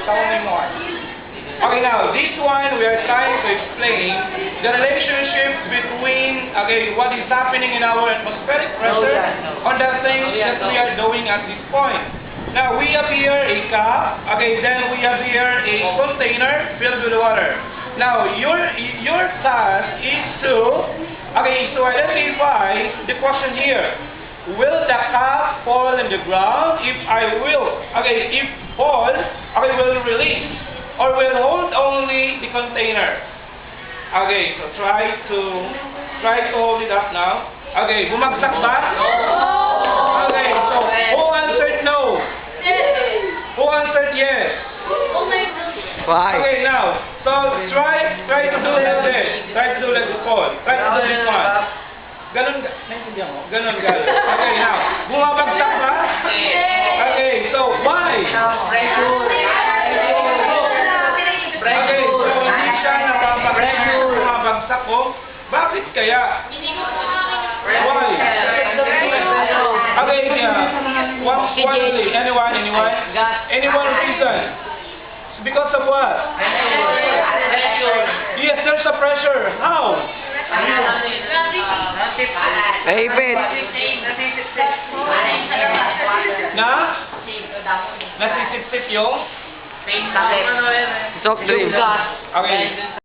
Tell me more. Okay, now, this one we are trying to explain the relationship between, what is happening in our atmospheric pressure on the things that we are doing at this point. Now, we have here a cup, then we have here a container filled with water. Now, your task is to identify the question here. Will the cup fall in the ground? If I will, if fall, I will release. Or will hold only the container. Okay, so try to hold it up now. Okay, bumagsak ba? Okay, so who answered no? Who answered yes? Why? Okay, now, so try to do like this. Try to do like this fall. Try to do this one. Ganon, naintindihan mo? Ganon. Okay, now, bumabagsak ba? Okay, so why? Okay, so hindi siya nababagsak ko. Bakit kaya? Why? Okay, anyone reason? It's because of what? Yes, there's a pressure. How? Mahipit. Nasisip-sip yung? Talk to him. Okay.